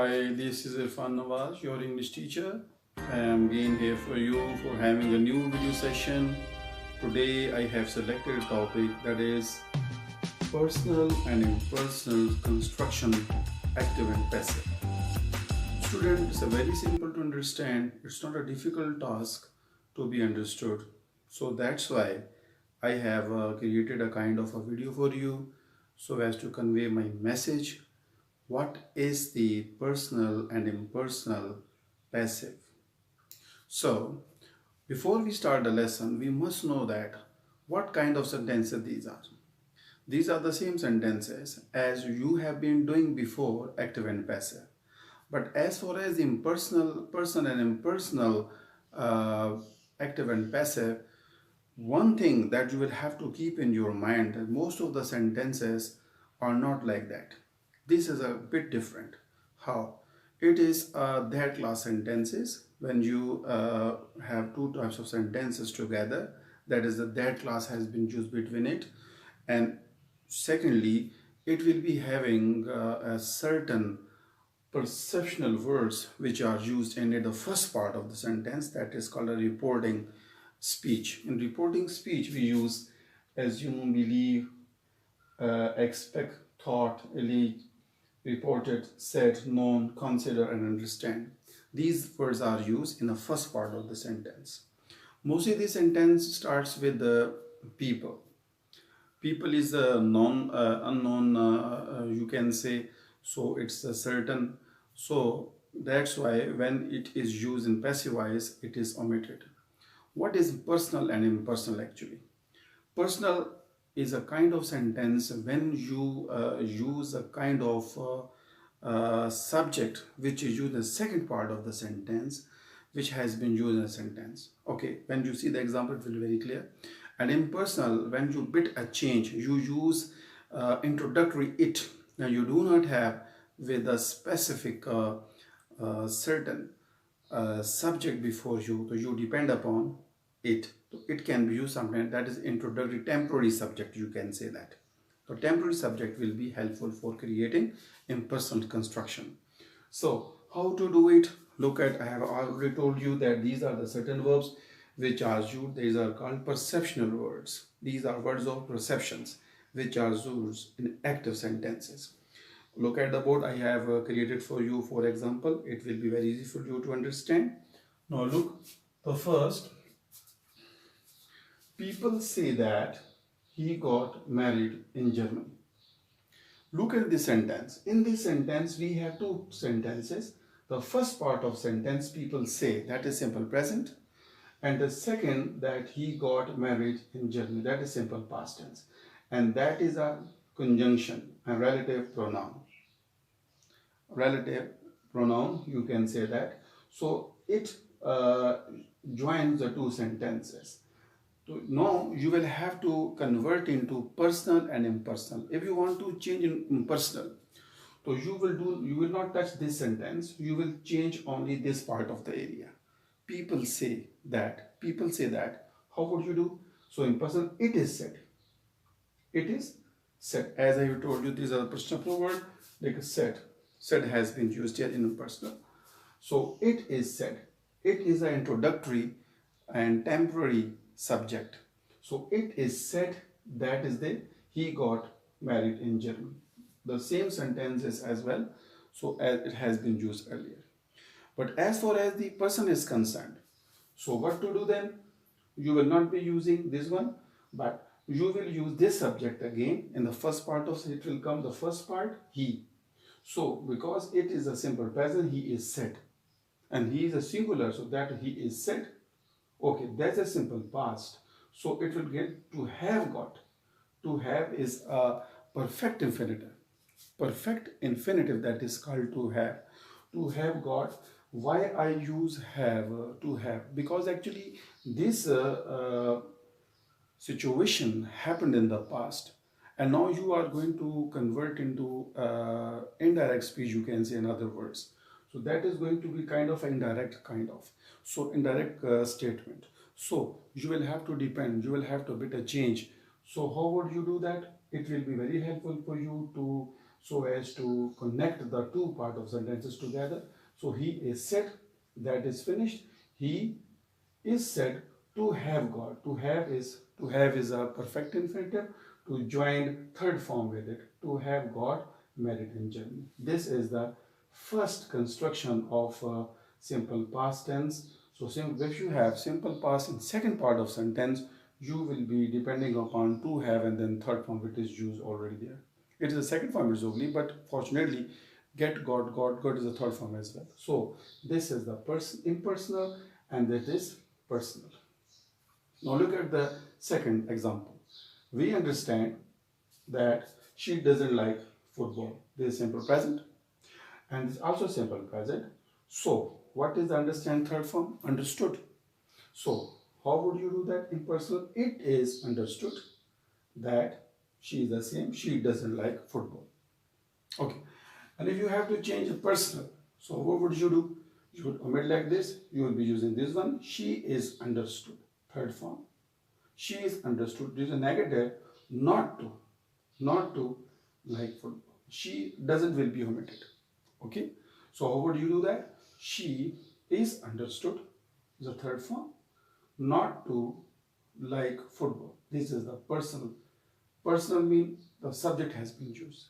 Hi, this is Irfan Nawaz, your English teacher. I am again here for you for having a new video session. Today I have selected a topic that is personal and impersonal construction, active and passive. Student, it's a very simple to understand. It's not a difficult task to be understood. So that's why I have created a kind of a video for you so as to convey my message. What is the personal and impersonal passive? So, before we start the lesson, we must know that what kind of sentences these are. These are the same sentences as you have been doing before, active and passive. But as far as impersonal, person and impersonal, uh, active and passive, one thing that you will have to keep in your mind that most of the sentences are not like that. This is a bit different. How? It is that class sentences when you have two types of sentences together. That is, the that class has been used between it, and secondly, it will be having a certain perceptional words which are used in the first part of the sentence, that is called a reporting speech. In reporting speech, we use assume, believe, expect, thought, elite, reported, said, known, consider, and understand. These words are used in the first part of the sentence. Mostly the sentence starts with the people. People is a unknown, you can say, so it's a certain. So that's why when it is used in passive voice, it is omitted. What is personal and impersonal actually? Personal is a kind of sentence when you use a kind of subject which is used in the second part of the sentence, which has been used in a sentence. Okay, when you see the example, it will be very clear. And impersonal, when you bit a change, you use introductory it. Now you do not have with a specific certain subject before you, so you depend upon it. So it can be used sometimes, that is introductory temporary subject, you can say that. So temporary subject will be helpful for creating impersonal construction. So how to do it? Look at, I have already told you that these are the certain verbs which are used. These are called perceptional words. These are words of perceptions which are used in active sentences. Look at the board I have created for you. For example, it will be very easy for you to understand. Now look, the first, people say that he got married in Germany. Look at this sentence. In this sentence, we have two sentences. The first part of sentence, people say, that is simple present. And the second, that he got married in Germany, that is simple past tense. And that is a conjunction, a relative pronoun. Relative pronoun, you can say that. So it joins the two sentences. So now you will have to convert into personal and impersonal. If you want to change in impersonal, so you will not touch this sentence, you will change only this part of the area. People say that, people say that. How would you do? So in personal, it is said. It is said. As I have told you, these are the personal proverb, like said. Said has been used here in personal. So it is said. It is an introductory and temporary subject. So it is said, that is the he got married in Germany. The same sentences as well. So as it has been used earlier. But as far as the person is concerned, so what to do then? You will not be using this one, but you will use this subject again. In the first part of it will come the first part, he. So because it is a simple present, he is said. And he is a singular, so that he is said. Okay, that's a simple past. So it will get to have got. To have is a perfect infinitive. Perfect infinitive, that is called to have. To have got. Why I use have, to have? Because actually this situation happened in the past, and now you are going to convert into indirect speech, you can say, in other words. So that is going to be kind of indirect, kind of, so indirect statement. So you will have to depend, you will have to bit a change. So how would you do that? It will be very helpful for you to so as to connect the two part of sentences together. So he is said, that is finished. He is said to have got. To have is a perfect infinitive. To join third form with it. To have got married in Germany. This is the first construction of simple past tense. So if you have simple past in second part of sentence, you will be depending upon to have and then third form which is used already there. It is the second form is only, but fortunately get, got is the third form as well. So this is the impersonal and that is personal. Now look at the second example. We understand that she doesn't like football. This is simple present and this is also simple present. So what is the understand third form? Understood. So how would you do that in personal? It is understood that she is the same. She doesn't like football. Okay. And if you have to change a personal, so what would you do? You would omit like this. You will be using this one. She is understood. Third form. She is understood. This is a negative. Not to like football. She doesn't will be omitted. Okay. So how would you do that? She is understood. Is the third form. Not to like football. This is the personal. Personal means the subject has been used.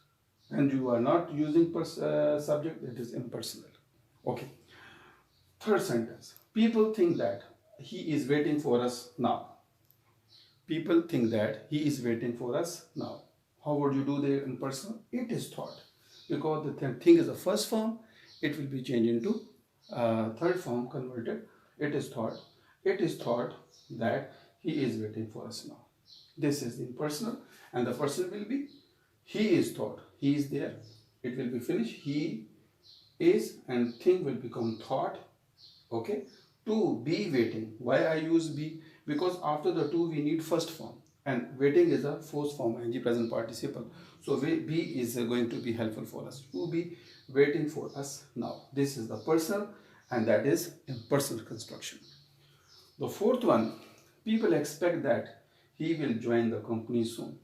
And you are not using subject, it is impersonal. Okay. Third sentence. People think that he is waiting for us now. People think that he is waiting for us now. How would you do the impersonal? It is thought. Because the thing is the first form, it will be changed into third form converted. It is thought. It is thought that he is waiting for us now. This is the impersonal and the person will be he is thought. He is there. It will be finished. He is and thing will become thought. Okay. To be waiting. Why I use be? Because after the to we need first form and waiting is a fourth form ing present participle. So be is going to be helpful for us. To be waiting for us now. This is the personal and that is impersonal construction. The fourth one, people expect that he will join the company soon.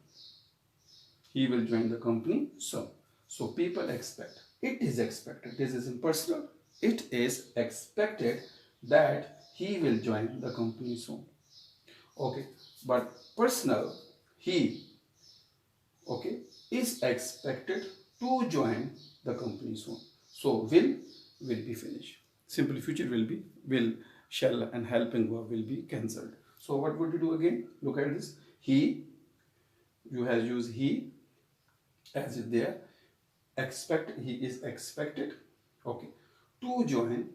He will join the company soon. So people expect. It is expected. This is impersonal. It is expected that he will join the company soon. Okay. But personal, he, okay, is expected to join the company soon. So will be finished. Simple future will be, will, shall and helping verb will be cancelled. So what would you do again? Look at this. He, you have used he as it there. Expect, he is expected. Okay. To join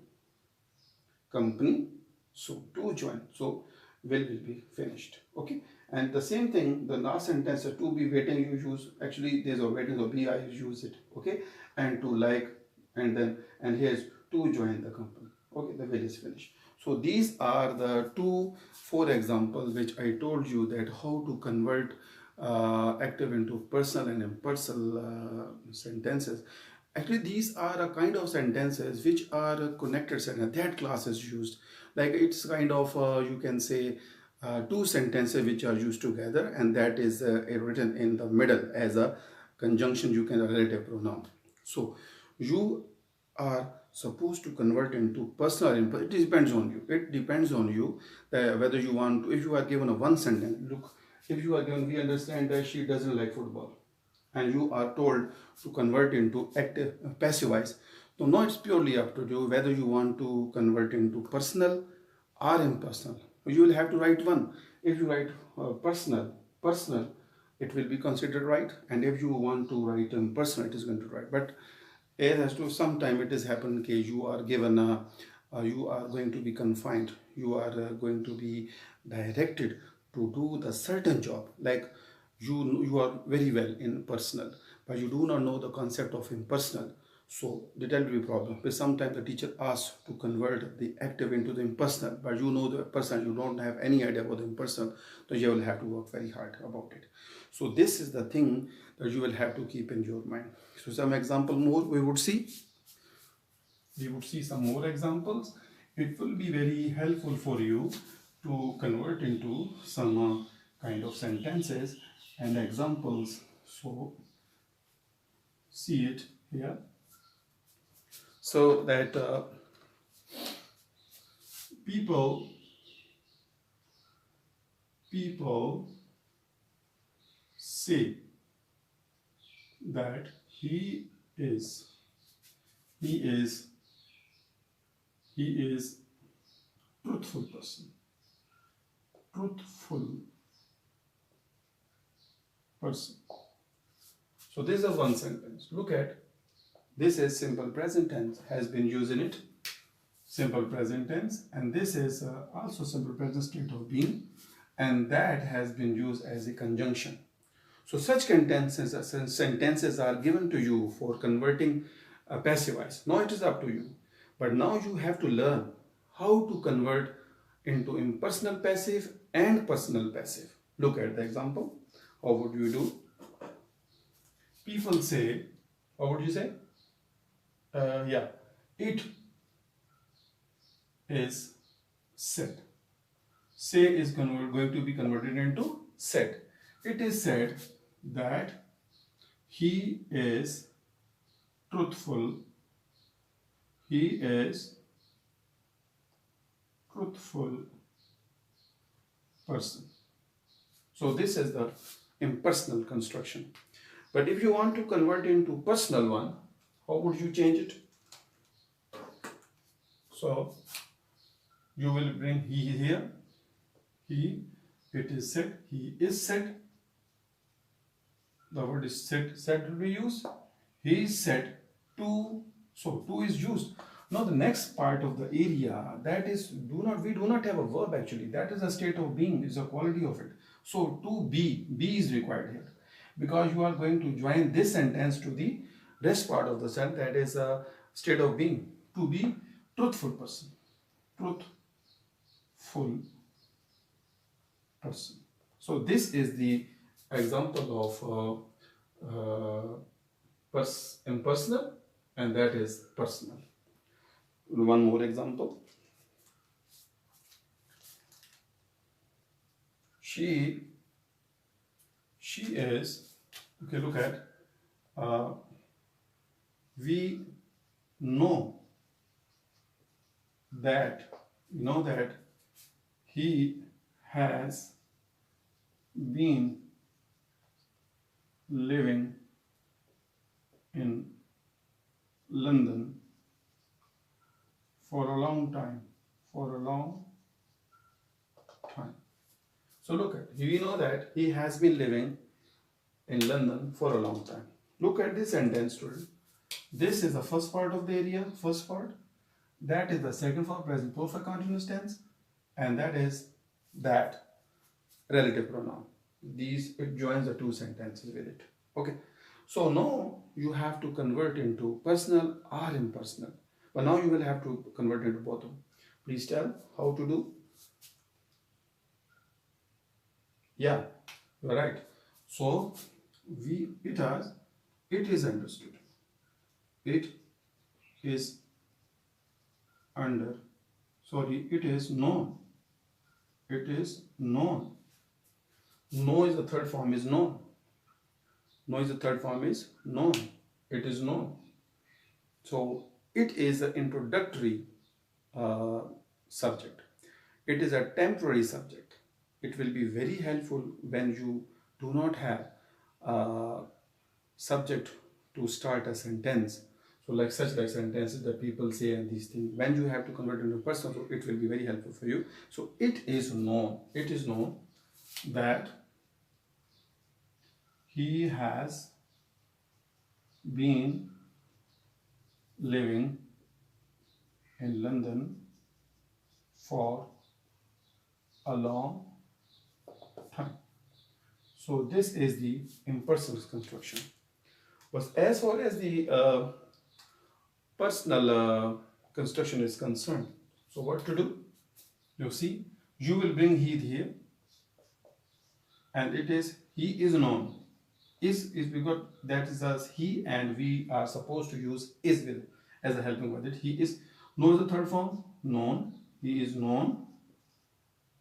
company. So to join. So will be finished. Okay. And the same thing, the last sentence, to be waiting, you use, actually there's a waiting, so be, I use it. Okay. And to like, and then, and here's to join the company. Okay. The will is finished. So these are the 4 examples which I told you that how to convert active into personal and impersonal sentences. Actually, these are a kind of sentences which are connected sentences that class is used. Like it's kind of, you can say, 2 sentences which are used together and that is written in the middle as a conjunction, you can relative pronoun. So you are supposed to convert into personal input. It depends on you. It depends on you whether you want to, if you are given a one sentence, look, if you are given, we understand that she doesn't like football and you are told to convert into active, passive voice. So now it's purely up to you whether you want to convert into personal or impersonal. You will have to write one. If you write personal, it will be considered right. And if you want to write impersonal, it is going to write. But as to sometime it is happened that you are given a, you are going to be confined. You are going to be directed to do the certain job. Like you are very well in personal, but you do not know the concept of impersonal. So that will be a problem. But sometimes the teacher asks to convert the active into the impersonal, but you know the personal, you don't have any idea about the impersonal, so you will have to work very hard about it. So this is the thing that you will have to keep in your mind. So some example more we would see. We would see some more examples. It will be very helpful for you to convert into some kind of sentences and examples. So see it here. So that people say that he is truthful person. Truthful person. So this is one sentence. Look at this is simple present tense has been used in it. Simple present tense, and this is also simple present state of being, and that has been used as a conjunction. So such sentences are given to you for converting passive voice. Now it is up to you. But now you have to learn how to convert into impersonal passive and personal passive. Look at the example. How would you do? People say, what would you say? It is said. Say is going to be converted into said. It is said that he is truthful. He is truthful person. So this is the impersonal construction. But if you want to convert into personal one, how would you change it? So you will bring he here. He, it is said, he is said. The word is said will be used. He is said to, so to is used. Now the next part of the area, that is, we do not have a verb actually. That is a state of being, is a quality of it. So to be is required here. Because you are going to join this sentence to the rest part of the sentence, that is a state of being. To be truthful person. Truthful person. So this is the example of impersonal, and that is personal. One more example. She is, okay, look at, we know that he has been living in London for a long time. So look at, we know that he has been living in London for a long time. Look at this sentence, student. This is the first part of the area, first part. That is the second part, present perfect continuous tense, and that is that relative pronoun. It joins the two sentences with it. Okay. So now you have to convert into personal or impersonal. But now you will have to convert into both of them. Please tell how to do. Yeah, you are right. So it is understood. It is it is known. It is known. Know is the third form is known. Know is the third form is known. It is known. So it is an introductory subject. It is a temporary subject. It will be very helpful when you do not have a subject to start a sentence. So like sentences that people say and these things, when you have to convert into personal, so it will be very helpful for you. So it is known. It is known that he has been living in London for a long time. So this is the impersonal construction. But as far as the personal construction is concerned, so what to do? You see, you will bring he here, and it is he is known. Is because that is as he, and we are supposed to use is with as a helping word. He is know is the third form, known. He is known.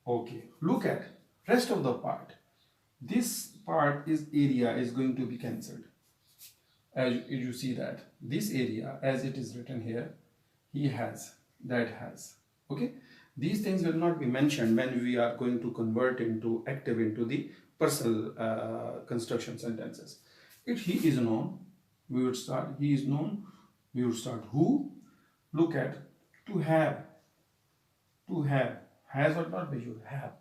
Okay, look at rest of the part. This part is area is going to be cancelled. as you see that this area, as it is written here, he has, that has. Okay, these things will not be mentioned when we are going to convert into active into the personal construction sentences. If he is known, we would start he is known, we would start who. Look at to have. To have, has or not, we should have,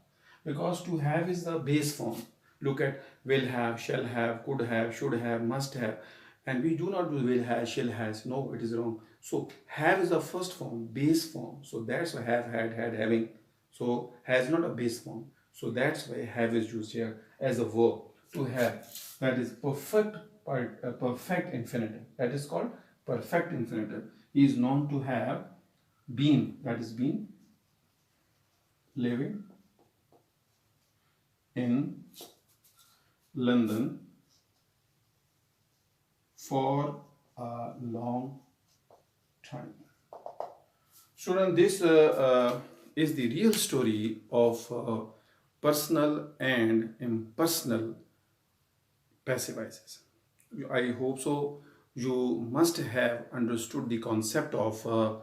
because to have is the base form. Look at will have, shall have, could have, should have, must have, and we do not do will has, shall has. No, it is wrong. So have is the first form, base form. So that's why have, had, having. So has not a base form. So that's why have is used here as a verb. To have, that is perfect part, perfect infinitive. That is called perfect infinitive. He is known to have been, that is been, living in London for a long time. Student, this is the real story of personal and impersonal passive voices. I hope so. You must have understood the concept of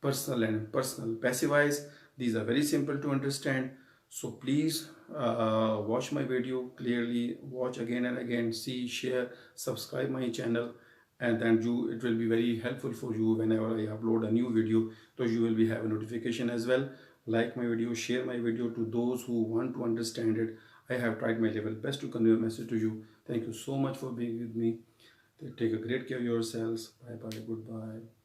personal and impersonal passive voice. These are very simple to understand. So please watch my video clearly, watch again and again, see, share, subscribe my channel, and then it will be very helpful for you whenever I upload a new video. So you will be have a notification as well. Like my video, share my video to those who want to understand it. I have tried my level best to convey a message to you. Thank you so much for being with me. Take a great care of yourselves. Bye bye. Goodbye.